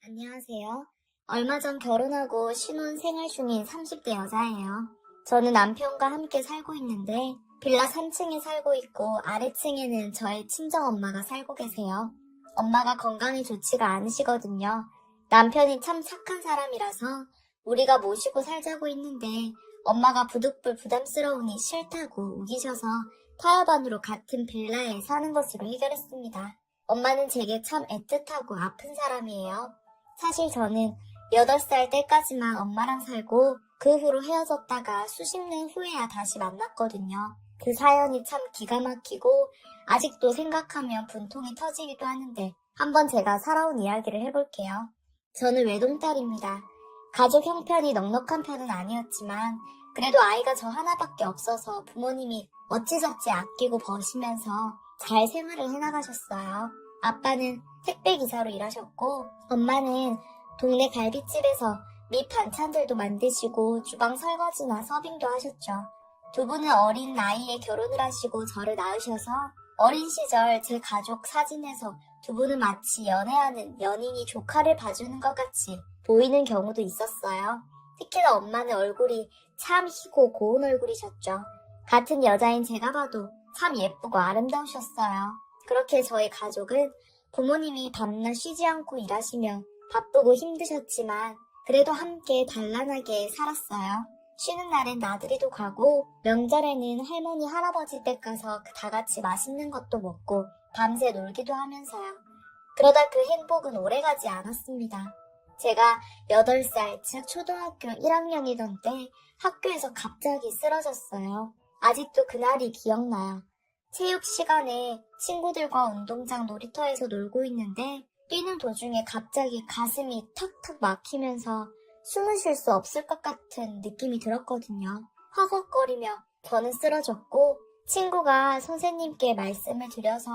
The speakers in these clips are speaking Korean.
안녕하세요. 얼마 전 결혼하고 신혼 생활 중인 30대 여자예요. 저는 남편과 함께 살고 있는데 빌라 3층에 살고 있고 아래층에는 저의 친정엄마가 살고 계세요. 엄마가 건강이 좋지가 않으시거든요. 남편이 참 착한 사람이라서 우리가 모시고 살자고 했는데 엄마가 부득불 부담스러우니 싫다고 우기셔서 타협안으로 같은 빌라에 사는 것으로 해결했습니다. 엄마는 제게 참 애틋하고 아픈 사람이에요. 사실 저는 8살 때까지만 엄마랑 살고 그 후로 헤어졌다가 수십 년 후에야 다시 만났거든요. 그 사연이 참 기가 막히고 아직도 생각하면 분통이 터지기도 하는데 한번 제가 살아온 이야기를 해볼게요. 저는 외동딸입니다. 가족 형편이 넉넉한 편은 아니었지만 그래도 아이가 저 하나밖에 없어서 부모님이 어찌저찌 아끼고 버시면서 잘 생활을 해나가셨어요. 아빠는 택배기사로 일하셨고 엄마는 동네 갈비집에서 밑 반찬들도 만드시고 주방 설거지나 서빙도 하셨죠. 두 분은 어린 나이에 결혼을 하시고 저를 낳으셔서 어린 시절 제 가족 사진에서 두 분은 마치 연애하는 연인이 조카를 봐주는 것 같이 보이는 경우도 있었어요. 특히나 엄마는 얼굴이 참 희고 고운 얼굴이셨죠. 같은 여자인 제가 봐도 참 예쁘고 아름다우셨어요. 그렇게 저희 가족은 부모님이 밤낮 쉬지 않고 일하시며 바쁘고 힘드셨지만 그래도 함께 단란하게 살았어요. 쉬는 날엔 나들이도 가고 명절에는 할머니 할아버지 댁 가서 다 같이 맛있는 것도 먹고 밤새 놀기도 하면서요. 그러다 그 행복은 오래가지 않았습니다. 제가 8살, 즉 초등학교 1학년이던 때 학교에서 갑자기 쓰러졌어요. 아직도 그날이 기억나요. 체육 시간에 친구들과 운동장 놀이터에서 놀고 있는데 뛰는 도중에 갑자기 가슴이 턱턱 막히면서 숨을 쉴 수 없을 것 같은 느낌이 들었거든요. 허걱거리며 저는 쓰러졌고 친구가 선생님께 말씀을 드려서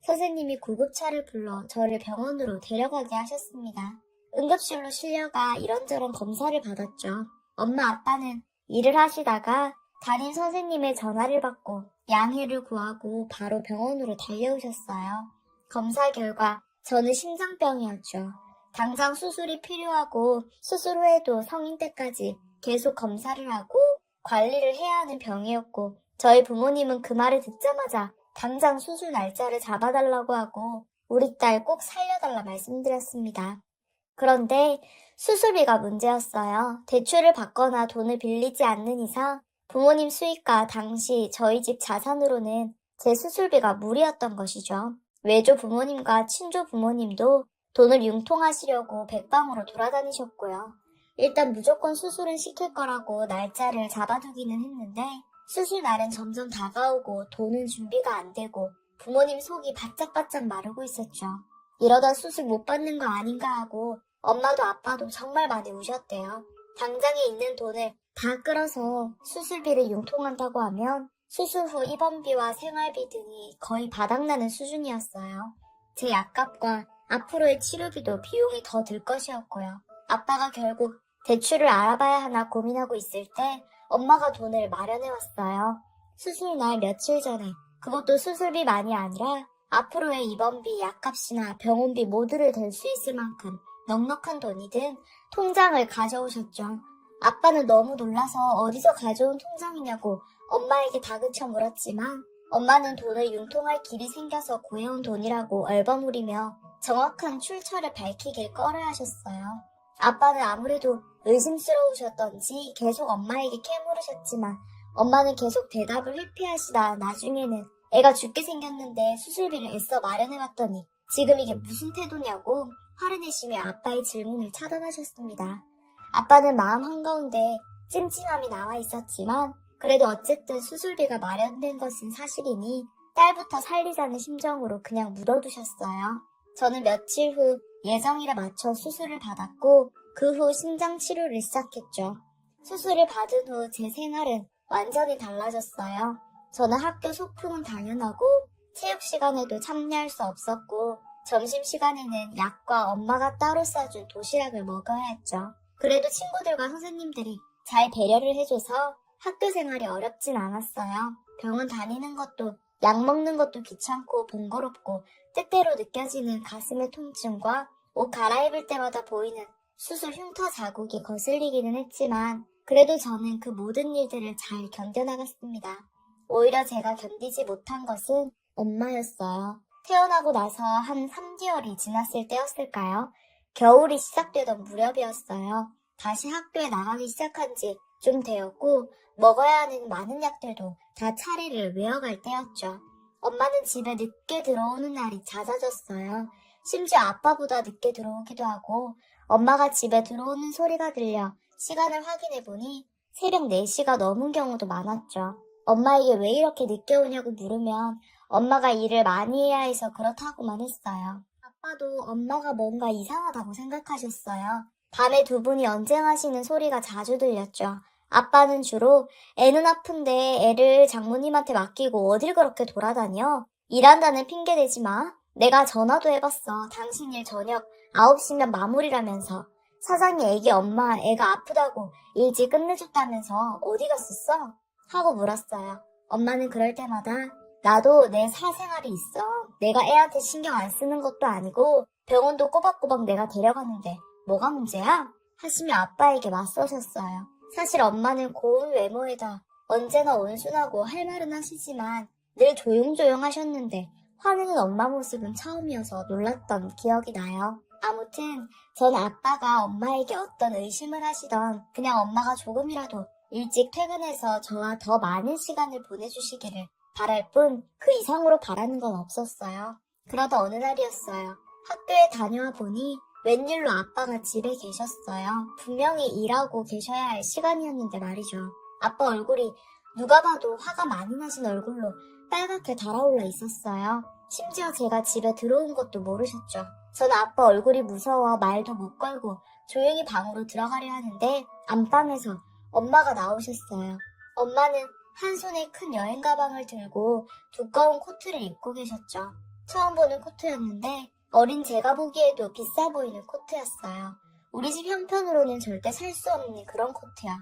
선생님이 구급차를 불러 저를 병원으로 데려가게 하셨습니다. 응급실로 실려가 이런저런 검사를 받았죠. 엄마 아빠는 일을 하시다가 담임 선생님의 전화를 받고 양해를 구하고 바로 병원으로 달려오셨어요. 검사 결과 저는 심장병이었죠. 당장 수술이 필요하고 수술 후에도 성인 때까지 계속 검사를 하고 관리를 해야 하는 병이었고 저희 부모님은 그 말을 듣자마자 당장 수술 날짜를 잡아달라고 하고 우리 딸 꼭 살려달라 말씀드렸습니다. 그런데 수술비가 문제였어요. 대출을 받거나 돈을 빌리지 않는 이상 부모님 수익과 당시 저희 집 자산으로는 제 수술비가 무리였던 것이죠. 외조 부모님과 친조 부모님도 돈을 융통하시려고 백방으로 돌아다니셨고요. 일단 무조건 수술은 시킬 거라고 날짜를 잡아두기는 했는데 수술 날은 점점 다가오고 돈은 준비가 안 되고 부모님 속이 바짝바짝 마르고 있었죠. 이러다 수술 못 받는 거 아닌가 하고 엄마도 아빠도 정말 많이 우셨대요. 당장에 있는 돈을 다 끌어서 수술비를 융통한다고 하면 수술 후 입원비와 생활비 등이 거의 바닥나는 수준이었어요. 제 약값과 앞으로의 치료비도 비용이 더 들 것이었고요. 아빠가 결국 대출을 알아봐야 하나 고민하고 있을 때 엄마가 돈을 마련해왔어요. 수술 날 며칠 전에 그것도 수술비만이 아니라 앞으로의 입원비, 약값이나 병원비 모두를 댈 수 있을 만큼 넉넉한 돈이 든 통장을 가져오셨죠. 아빠는 너무 놀라서 어디서 가져온 통장이냐고 엄마에게 다그쳐 물었지만 엄마는 돈을 융통할 길이 생겨서 구해온 돈이라고 얼버무리며 정확한 출처를 밝히길 꺼려 하셨어요. 아빠는 아무래도 의심스러우셨던지 계속 엄마에게 캐물으셨지만 엄마는 계속 대답을 회피하시다 나중에는 애가 죽게 생겼는데 수술비를 애써 마련해왔더니 지금 이게 무슨 태도냐고 화를 내시며 아빠의 질문을 차단하셨습니다. 아빠는 마음 한가운데 찜찜함이 나와 있었지만 그래도 어쨌든 수술비가 마련된 것은 사실이니 딸부터 살리자는 심정으로 그냥 묻어두셨어요. 저는 며칠 후 예정일에 맞춰 수술을 받았고 그 후 심장 치료를 시작했죠. 수술을 받은 후 제 생활은 완전히 달라졌어요. 저는 학교 소풍은 당연하고 체육 시간에도 참여할 수 없었고 점심시간에는 약과 엄마가 따로 싸준 도시락을 먹어야 했죠. 그래도 친구들과 선생님들이 잘 배려를 해줘서 학교 생활이 어렵진 않았어요. 병원 다니는 것도 약 먹는 것도 귀찮고 번거롭고 때때로 느껴지는 가슴의 통증과 옷 갈아입을 때마다 보이는 수술 흉터 자국이 거슬리기는 했지만 그래도 저는 그 모든 일들을 잘 견뎌나갔습니다. 오히려 제가 견디지 못한 것은 엄마였어요. 태어나고 나서 한 3개월이 지났을 때였을까요? 겨울이 시작되던 무렵이었어요. 다시 학교에 나가기 시작한 지 좀 되었고 먹어야 하는 많은 약들도 다 차례를 외워갈 때였죠. 엄마는 집에 늦게 들어오는 날이 잦아졌어요. 심지어 아빠보다 늦게 들어오기도 하고 엄마가 집에 들어오는 소리가 들려 시간을 확인해보니 새벽 4시가 넘은 경우도 많았죠. 엄마에게 왜 이렇게 늦게 오냐고 물으면 엄마가 일을 많이 해야 해서 그렇다고만 했어요. 아빠도 엄마가 뭔가 이상하다고 생각하셨어요. 밤에 두 분이 언쟁하시는 소리가 자주 들렸죠. 아빠는 주로 애는 아픈데 애를 장모님한테 맡기고 어딜 그렇게 돌아다녀? 일한다는 핑계 대지 마. 내가 전화도 해봤어. 당신 일 저녁 9시면 마무리라면서. 사장이 애기 엄마 애가 아프다고 일찍 끝내줬다면서 어디 갔었어? 하고 물었어요. 엄마는 그럴 때마다 나도 내 사생활이 있어. 내가 애한테 신경 안 쓰는 것도 아니고 병원도 꼬박꼬박 내가 데려가는데 뭐가 문제야? 하시며 아빠에게 맞서셨어요. 사실 엄마는 고운 외모에다 언제나 온순하고 할 말은 하시지만 늘 조용조용 하셨는데 화내는 엄마 모습은 처음이어서 놀랐던 기억이 나요. 아무튼 전 아빠가 엄마에게 어떤 의심을 하시던 그냥 엄마가 조금이라도 일찍 퇴근해서 저와 더 많은 시간을 보내주시기를 바랄 뿐 그 이상으로 바라는 건 없었어요. 그러다 어느 날이었어요. 학교에 다녀와 보니 웬일로 아빠가 집에 계셨어요. 분명히 일하고 계셔야 할 시간이었는데 말이죠. 아빠 얼굴이 누가 봐도 화가 많이 나신 얼굴로 빨갛게 달아올라 있었어요. 심지어 제가 집에 들어온 것도 모르셨죠. 저는 아빠 얼굴이 무서워 말도 못 걸고 조용히 방으로 들어가려 하는데 안방에서 엄마가 나오셨어요. 엄마는 한 손에 큰 여행 가방을 들고 두꺼운 코트를 입고 계셨죠. 처음 보는 코트였는데 어린 제가 보기에도 비싸 보이는 코트였어요. 우리 집 형편으로는 절대 살 수 없는 그런 코트야.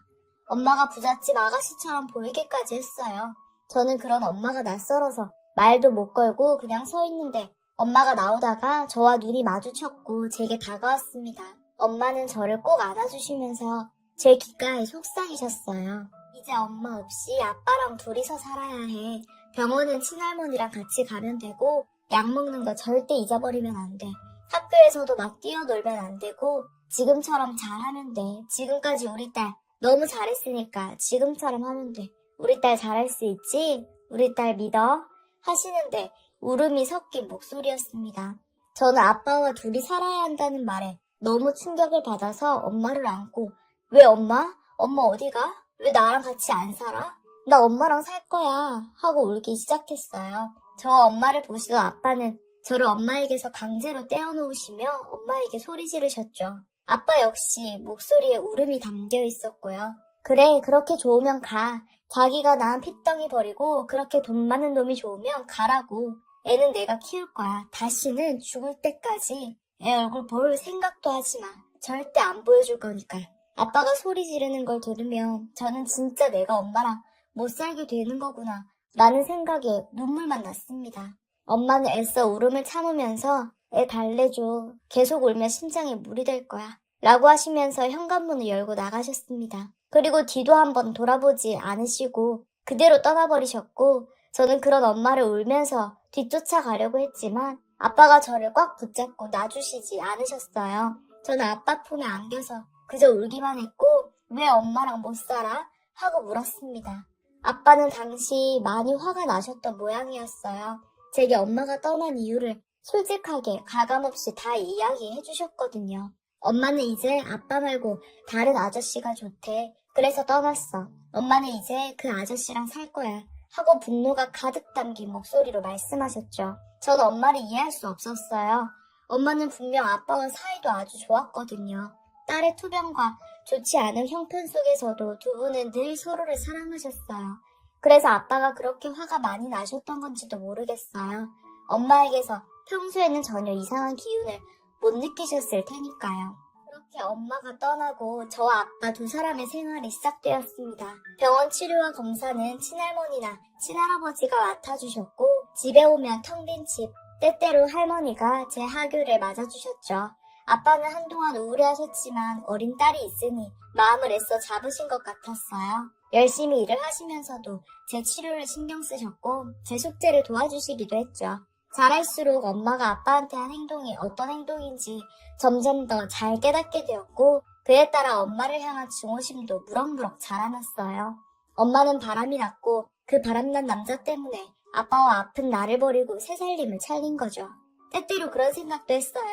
엄마가 부잣집 아가씨처럼 보이기까지 했어요. 저는 그런 엄마가 낯설어서 말도 못 걸고 그냥 서 있는데 엄마가 나오다가 저와 눈이 마주쳤고 제게 다가왔습니다. 엄마는 저를 꼭 안아주시면서 제 귓가에 속삭이셨어요. 이제 엄마 없이 아빠랑 둘이서 살아야 해. 병원은 친할머니랑 같이 가면 되고 약 먹는 거 절대 잊어버리면 안 돼. 학교에서도 막 뛰어놀면 안 되고 지금처럼 잘하면 돼. 지금까지 우리 딸 너무 잘했으니까 지금처럼 하면 돼. 우리 딸 잘할 수 있지? 우리 딸 믿어? 하시는데 울음이 섞인 목소리였습니다. 저는 아빠와 둘이 살아야 한다는 말에 너무 충격을 받아서 엄마를 안고 왜 엄마? 엄마 어디가? 왜 나랑 같이 안 살아? 나 엄마랑 살 거야 하고 울기 시작했어요. 저 엄마를 보시던 아빠는 저를 엄마에게서 강제로 떼어놓으시며 엄마에게 소리 지르셨죠. 아빠 역시 목소리에 울음이 담겨 있었고요. 그래, 그렇게 좋으면 가. 자기가 낳은 핏덩이 버리고 그렇게 돈 많은 놈이 좋으면 가라고. 애는 내가 키울 거야. 다시는 죽을 때까지 애 얼굴 볼 생각도 하지 마. 절대 안 보여줄 거니까. 아빠가 소리 지르는 걸 들으면 저는 진짜 내가 엄마랑 못 살게 되는 거구나 라는 생각에 눈물만 났습니다. 엄마는 애써 울음을 참으면서 애 달래줘. 계속 울면 심장에 물이 될 거야. 라고 하시면서 현관문을 열고 나가셨습니다. 그리고 뒤도 한번 돌아보지 않으시고 그대로 떠나버리셨고 저는 그런 엄마를 울면서 뒤쫓아가려고 했지만 아빠가 저를 꽉 붙잡고 놔주시지 않으셨어요. 저는 아빠 품에 안겨서 그저 울기만 했고 왜 엄마랑 못 살아? 하고 물었습니다. 아빠는 당시 많이 화가 나셨던 모양이었어요. 제게 엄마가 떠난 이유를 솔직하게 가감없이 다 이야기해 주셨거든요. 엄마는 이제 아빠 말고 다른 아저씨가 좋대. 그래서 떠났어. 엄마는 이제 그 아저씨랑 살 거야. 하고 분노가 가득 담긴 목소리로 말씀하셨죠. 전 엄마를 이해할 수 없었어요. 엄마는 분명 아빠와 사이도 아주 좋았거든요. 딸의 투병과 좋지 않은 형편 속에서도 두 분은 늘 서로를 사랑하셨어요. 그래서 아빠가 그렇게 화가 많이 나셨던 건지도 모르겠어요. 엄마에게서 평소에는 전혀 이상한 기운을 못 느끼셨을 테니까요. 그렇게 엄마가 떠나고 저와 아빠 두 사람의 생활이 시작되었습니다. 병원 치료와 검사는 친할머니나 친할아버지가 맡아주셨고 집에 오면 텅 빈 집, 때때로 할머니가 제 하교를 맞아주셨죠. 아빠는 한동안 우울해하셨지만 어린 딸이 있으니 마음을 애써 잡으신 것 같았어요. 열심히 일을 하시면서도 제 치료를 신경 쓰셨고 제 숙제를 도와주시기도 했죠. 자랄수록 엄마가 아빠한테 한 행동이 어떤 행동인지 점점 더 잘 깨닫게 되었고 그에 따라 엄마를 향한 증오심도 무럭무럭 자라났어요. 엄마는 바람이 났고 그 바람난 남자 때문에 아빠와 아픈 나를 버리고 새살림을 차린 거죠. 때때로 그런 생각도 했어요.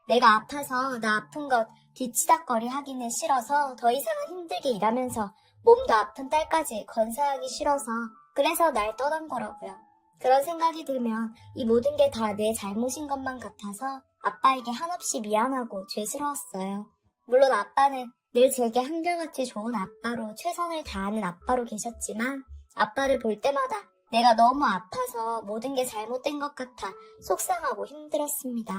내가 아파서 나 아픈 것 뒤치다거리 하기는 싫어서 더 이상은 힘들게 일하면서 몸도 아픈 딸까지 건사하기 싫어서 그래서 날 떠난 거라고요. 그런 생각이 들면 이 모든 게 다 내 잘못인 것만 같아서 아빠에게 한없이 미안하고 죄스러웠어요. 물론 아빠는 늘 제게 한결같이 좋은 아빠로 최선을 다하는 아빠로 계셨지만 아빠를 볼 때마다 내가 너무 아파서 모든 게 잘못된 것 같아 속상하고 힘들었습니다.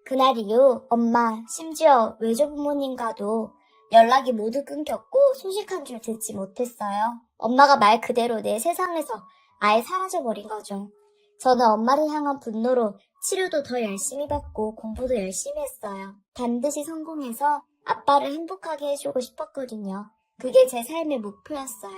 그날 이후 엄마, 심지어 외조부모님과도 연락이 모두 끊겼고 소식 한 줄 듣지 못했어요. 엄마가 말 그대로 내 세상에서 아예 사라져버린 거죠. 저는 엄마를 향한 분노로 치료도 더 열심히 받고 공부도 열심히 했어요. 반드시 성공해서 아빠를 행복하게 해주고 싶었거든요. 그게 제 삶의 목표였어요.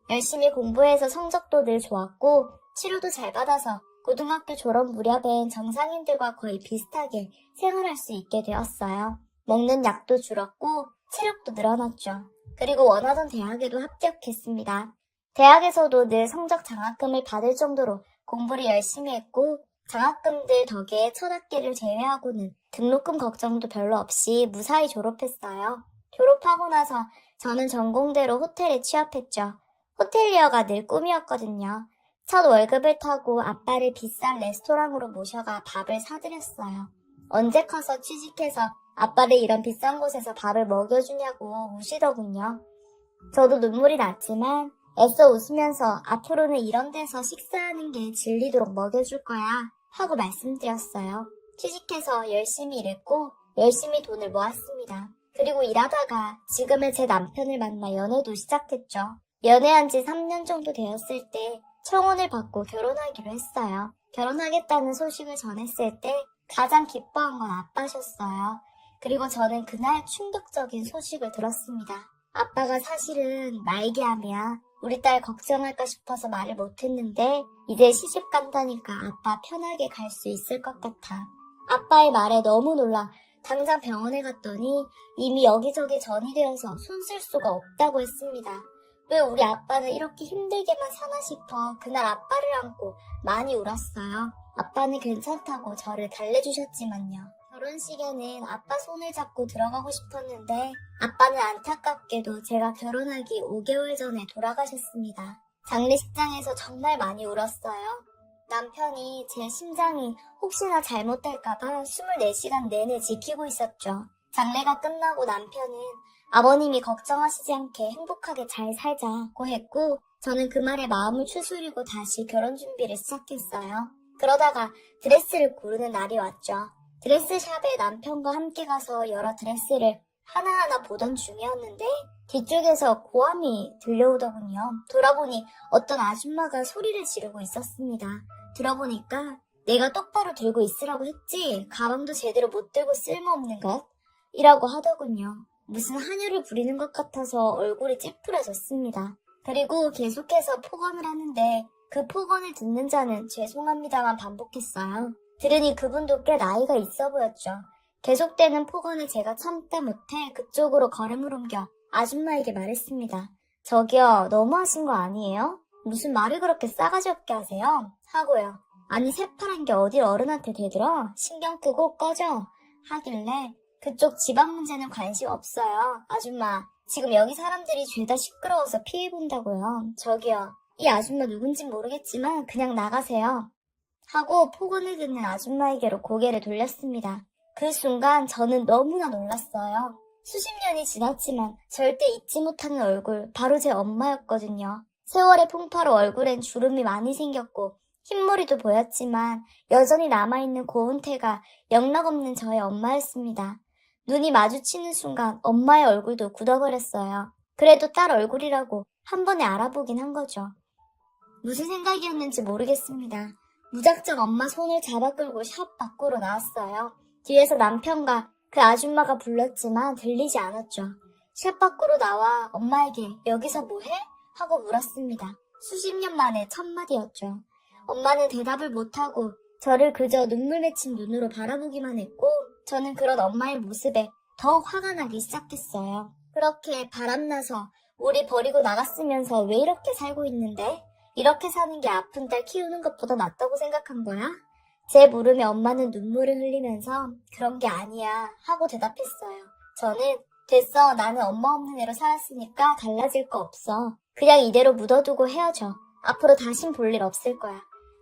열심히 공부해서 성적도 늘 좋았고 치료도 잘 받아서 고등학교 졸업 무렵엔 정상인들과 거의 비슷하게 생활할 수 있게 되었어요. 먹는 약도 줄었고 체력도 늘어났죠. 그리고 원하던 대학에도 합격했습니다. 대학에서도 늘 성적 장학금을 받을 정도로 공부를 열심히 했고 장학금들 덕에 첫 학기를 제외하고는 등록금 걱정도 별로 없이 무사히 졸업했어요. 졸업하고 나서 저는 전공대로 호텔에 취업했죠. 호텔리어가 늘 꿈이었거든요. 첫 월급을 타고 아빠를 비싼 레스토랑으로 모셔가 밥을 사드렸어요. 언제 커서 취직해서 아빠를 이런 비싼 곳에서 밥을 먹여주냐고 우시더군요. 저도 눈물이 났지만 애써 웃으면서 앞으로는 이런 데서 식사하는 게 질리도록 먹여줄 거야 하고 말씀드렸어요. 취직해서 열심히 일했고 열심히 돈을 모았습니다. 그리고 일하다가 지금의 제 남편을 만나 연애도 시작했죠. 연애한 지 3년 정도 되었을 때 청혼을 받고 결혼하기로 했어요. 결혼하겠다는 소식을 전했을 때 가장 기뻐한 건 아빠셨어요. 그리고 저는 그날 충격적인 소식을 들었습니다. 아빠가 사실은 말기암이야. 우리 딸 걱정할까 싶어서 말을 못했는데 이제 시집 간다니까 아빠 편하게 갈 수 있을 것 같아. 아빠의 말에 너무 놀라 당장 병원에 갔더니 이미 여기저기 전이 되어서 손 쓸 수가 없다고 했습니다. 왜 우리 아빠는 이렇게 힘들게만 사나 싶어 그날 아빠를 안고 많이 울었어요. 아빠는 괜찮다고 저를 달래주셨지만요. 결혼식에는 아빠 손을 잡고 들어가고 싶었는데 아빠는 안타깝게도 제가 결혼하기 5개월 전에 돌아가셨습니다. 장례식장에서 정말 많이 울었어요. 남편이 제 심장이 혹시나 잘못될까봐 24시간 내내 지키고 있었죠. 장례가 끝나고 남편은 아버님이 걱정하시지 않게 행복하게 잘 살자고 했고 저는 그 말에 마음을 추스리고 다시 결혼 준비를 시작했어요. 그러다가 드레스를 고르는 날이 왔죠. 드레스샵에 남편과 함께 가서 여러 드레스를 하나하나 보던 중이었는데 뒤쪽에서 고함이 들려오더군요. 돌아보니 어떤 아줌마가 소리를 지르고 있었습니다. 들어보니까 내가 똑바로 들고 있으라고 했지 가방도 제대로 못 들고 쓸모없는 것? 이라고 하더군요. 무슨 한유를 부리는 것 같아서 얼굴이 찌푸려졌습니다. 그리고 계속해서 폭언을 하는데 그 폭언을 듣는 자는 죄송합니다만 반복했어요. 들으니 그분도 꽤 나이가 있어 보였죠. 계속되는 폭언을 제가 참다 못해 그쪽으로 걸음을 옮겨 아줌마에게 말했습니다. 저기요, 너무하신 거 아니에요? 무슨 말을 그렇게 싸가지 없게 하세요? 하고요. 아니 새파란 게 어딜 어른한테 대들어? 신경 끄고 꺼져. 하길래 그쪽 집안 문제는 관심 없어요. 아줌마, 지금 여기 사람들이 죄다 시끄러워서 피해본다고요. 저기요, 이 아줌마 누군진 모르겠지만 그냥 나가세요. 하고 폭언을 듣는 아줌마에게로 고개를 돌렸습니다. 그 순간 저는 너무나 놀랐어요. 수십 년이 지났지만 절대 잊지 못하는 얼굴, 바로 제 엄마였거든요. 세월의 풍파로 얼굴엔 주름이 많이 생겼고 흰머리도 보였지만 여전히 남아있는 고운태가 영락없는 저의 엄마였습니다. 눈이 마주치는 순간 엄마의 얼굴도 굳어버렸어요. 그래도 딸 얼굴이라고 한 번에 알아보긴 한 거죠. 무슨 생각이었는지 모르겠습니다. 무작정 엄마 손을 잡아 끌고 샵 밖으로 나왔어요. 뒤에서 남편과 그 아줌마가 불렀지만 들리지 않았죠. 샵 밖으로 나와 엄마에게 여기서 뭐해? 하고 물었습니다. 수십 년 만에 첫 마디였죠. 엄마는 대답을 못하고 저를 그저 눈물 맺힌 눈으로 바라보기만 했고 저는 그런 엄마의 모습에 더 화가 나기 시작했어요. 그렇게 바람나서 우리 버리고 나갔으면서 왜 이렇게 살고 있는데? 이렇게 사는 게 아픈 딸 키우는 것보다 낫다고 생각한 거야? 제 물음에 엄마는 눈물을 흘리면서 그런 게 아니야 하고 대답했어요. 저는 됐어, 나는 엄마 없는 애로 살았으니까 달라질 거 없어. 그냥 이대로 묻어두고 헤어져. 앞으로 다신 볼 일 없을 거야.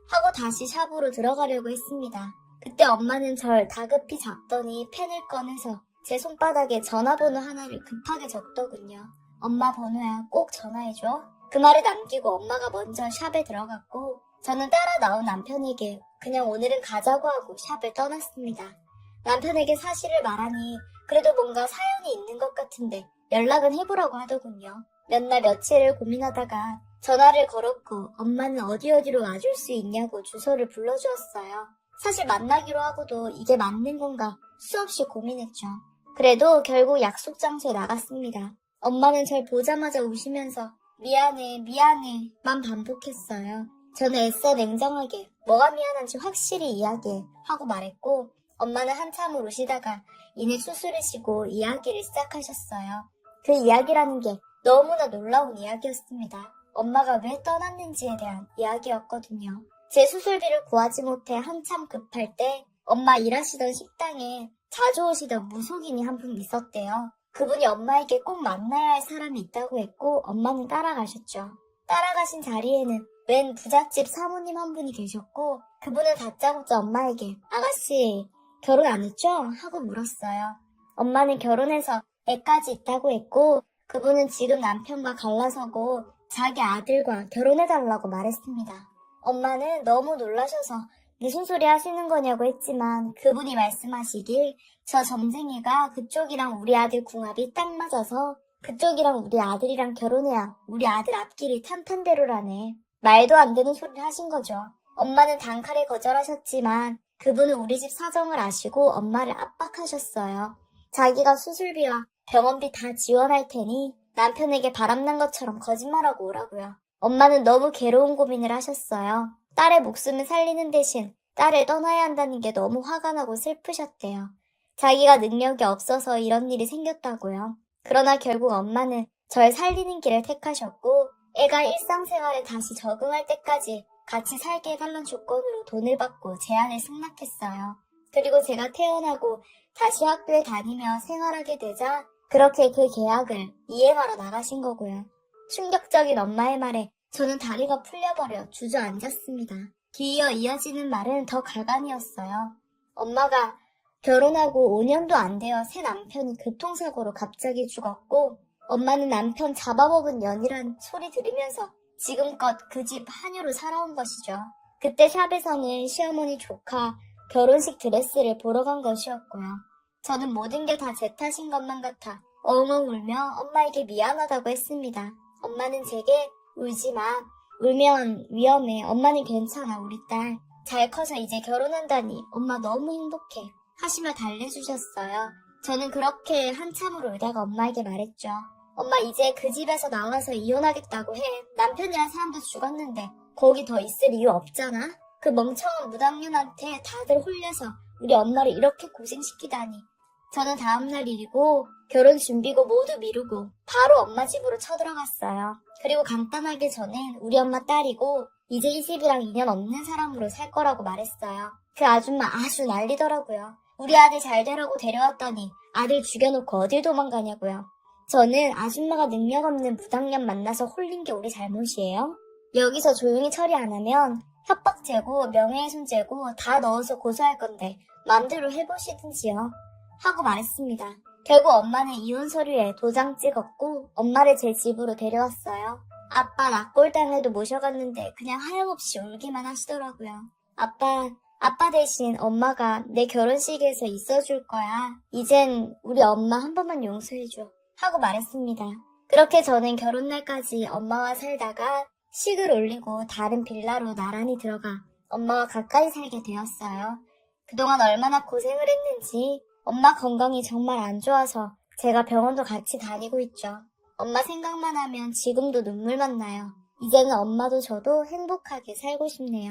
하고 다시 샵으로 들어가려고 했습니다. 그때 엄마는 절 다급히 잡더니 펜을 꺼내서 제 손바닥에 전화번호 하나를 급하게 적더군요. 엄마 번호야, 꼭 전화해줘. 그 말을 남기고 엄마가 먼저 샵에 들어갔고 저는 따라 나온 남편에게 그냥 오늘은 가자고 하고 샵을 떠났습니다. 남편에게 사실을 말하니 그래도 뭔가 사연이 있는 것 같은데 연락은 해보라고 하더군요. 몇 날 며칠을 고민하다가 전화를 걸었고 엄마는 어디로 와줄 수 있냐고 주소를 불러주었어요. 사실 만나기로 하고도 이게 맞는 건가 수없이 고민했죠. 그래도 결국 약속 장소에 나갔습니다. 엄마는 절 보자마자 우시면서 미안해 만 반복했어요. 저는 애써 냉정하게 뭐가 미안한지 확실히 이야기해 하고 말했고 엄마는 한참을 우시다가 이내 수술하시고 이야기를 시작하셨어요. 그 이야기라는 게 너무나 놀라운 이야기였습니다. 엄마가 왜 떠났는지에 대한 이야기였거든요. 제 수술비를 구하지 못해 한참 급할 때 엄마 일하시던 식당에 자주 오시던 무속인이 한 분 있었대요. 그분이 엄마에게 꼭 만나야 할 사람이 있다고 했고 엄마는 따라가셨죠. 따라가신 자리에는 웬 부잣집 사모님 한 분이 계셨고 그분은 다짜고짜 엄마에게 아가씨 결혼 안 했죠? 하고 물었어요. 엄마는 결혼해서 애까지 있다고 했고 그분은 지금 남편과 갈라서고 자기 아들과 결혼해달라고 말했습니다. 엄마는 너무 놀라셔서 무슨 소리 하시는 거냐고 했지만 그분이 말씀하시길 저 점쟁이가 그쪽이랑 우리 아들 궁합이 딱 맞아서 그쪽이랑 우리 아들이랑 결혼해야 우리 아들 앞길이 탄탄대로라네. 말도 안 되는 소리를 하신 거죠. 엄마는 단칼에 거절하셨지만 그분은 우리 집 사정을 아시고 엄마를 압박하셨어요. 자기가 수술비와 병원비 다 지원할 테니 남편에게 바람난 것처럼 거짓말하고 오라고요. 엄마는 너무 괴로운 고민을 하셨어요. 딸의 목숨을 살리는 대신 딸을 떠나야 한다는 게 너무 화가 나고 슬프셨대요. 자기가 능력이 없어서 이런 일이 생겼다고요. 그러나 결국 엄마는 절 살리는 길을 택하셨고 애가 일상생활에 다시 적응할 때까지 같이 살게 해달라는 조건으로 돈을 받고 제안을 승낙했어요. 그리고 제가 태어나고 다시 학교에 다니며 생활하게 되자 그렇게 그 계약을 이행하러 나가신 거고요. 충격적인 엄마의 말에 저는 다리가 풀려버려 주저앉았습니다. 뒤이어 이어지는 말은 더 가관이었어요. 엄마가 결혼하고 5년도 안 되어 새 남편이 교통사고로 갑자기 죽었고 엄마는 남편 잡아먹은 년이란 소리 들으면서 지금껏 그 집 한유로 살아온 것이죠. 그때 샵에서는 시어머니 조카 결혼식 드레스를 보러 간 것이었고요. 저는 모든 게 다 제 탓인 것만 같아 엉엉 울며 엄마에게 미안하다고 했습니다. 엄마는 제게 울지 마. 울면 위험해. 엄마는 괜찮아. 우리 딸. 잘 커서 이제 결혼한다니 엄마 너무 행복해. 하시며 달래주셨어요. 저는 그렇게 한참을 울다가 엄마에게 말했죠. 엄마 이제 그 집에서 나와서 이혼하겠다고 해. 남편이란 사람도 죽었는데 거기 더 있을 이유 없잖아. 그 멍청한 무당년한테 다들 홀려서 우리 엄마를 이렇게 고생시키다니. 저는 다음날 일이고 결혼 준비고 모두 미루고 바로 엄마 집으로 쳐들어갔어요. 그리고 간단하게 저는 우리 엄마 딸이고 이제 이 집이랑 인연 없는 사람으로 살 거라고 말했어요. 그 아줌마 아주 난리더라고요. 우리 아들 잘 되라고 데려왔더니 아들 죽여놓고 어딜 도망가냐고요. 저는 아줌마가 능력 없는 무당년 만나서 홀린 게 우리 잘못이에요? 여기서 조용히 처리 안 하면 협박죄고 명예훼손죄고 다 넣어서 고소할 건데 마음대로 해보시든지요. 하고 말했습니다. 결국 엄마는 이혼 서류에 도장 찍었고 엄마를 제 집으로 데려왔어요. 아빠 낙골당에도 모셔갔는데 그냥 하염없이 울기만 하시더라고요. 아빠 대신 엄마가 내 결혼식에서 있어줄 거야. 이젠 우리 엄마 한 번만 용서해줘. 하고 말했습니다. 그렇게 저는 결혼날까지 엄마와 살다가 식을 올리고 다른 빌라로 나란히 들어가 엄마와 가까이 살게 되었어요. 그동안 얼마나 고생을 했는지 엄마 건강이 정말 안 좋아서 제가 병원도 같이 다니고 있죠. 엄마 생각만 하면 지금도 눈물만 나요. 이제는 엄마도 저도 행복하게 살고 싶네요.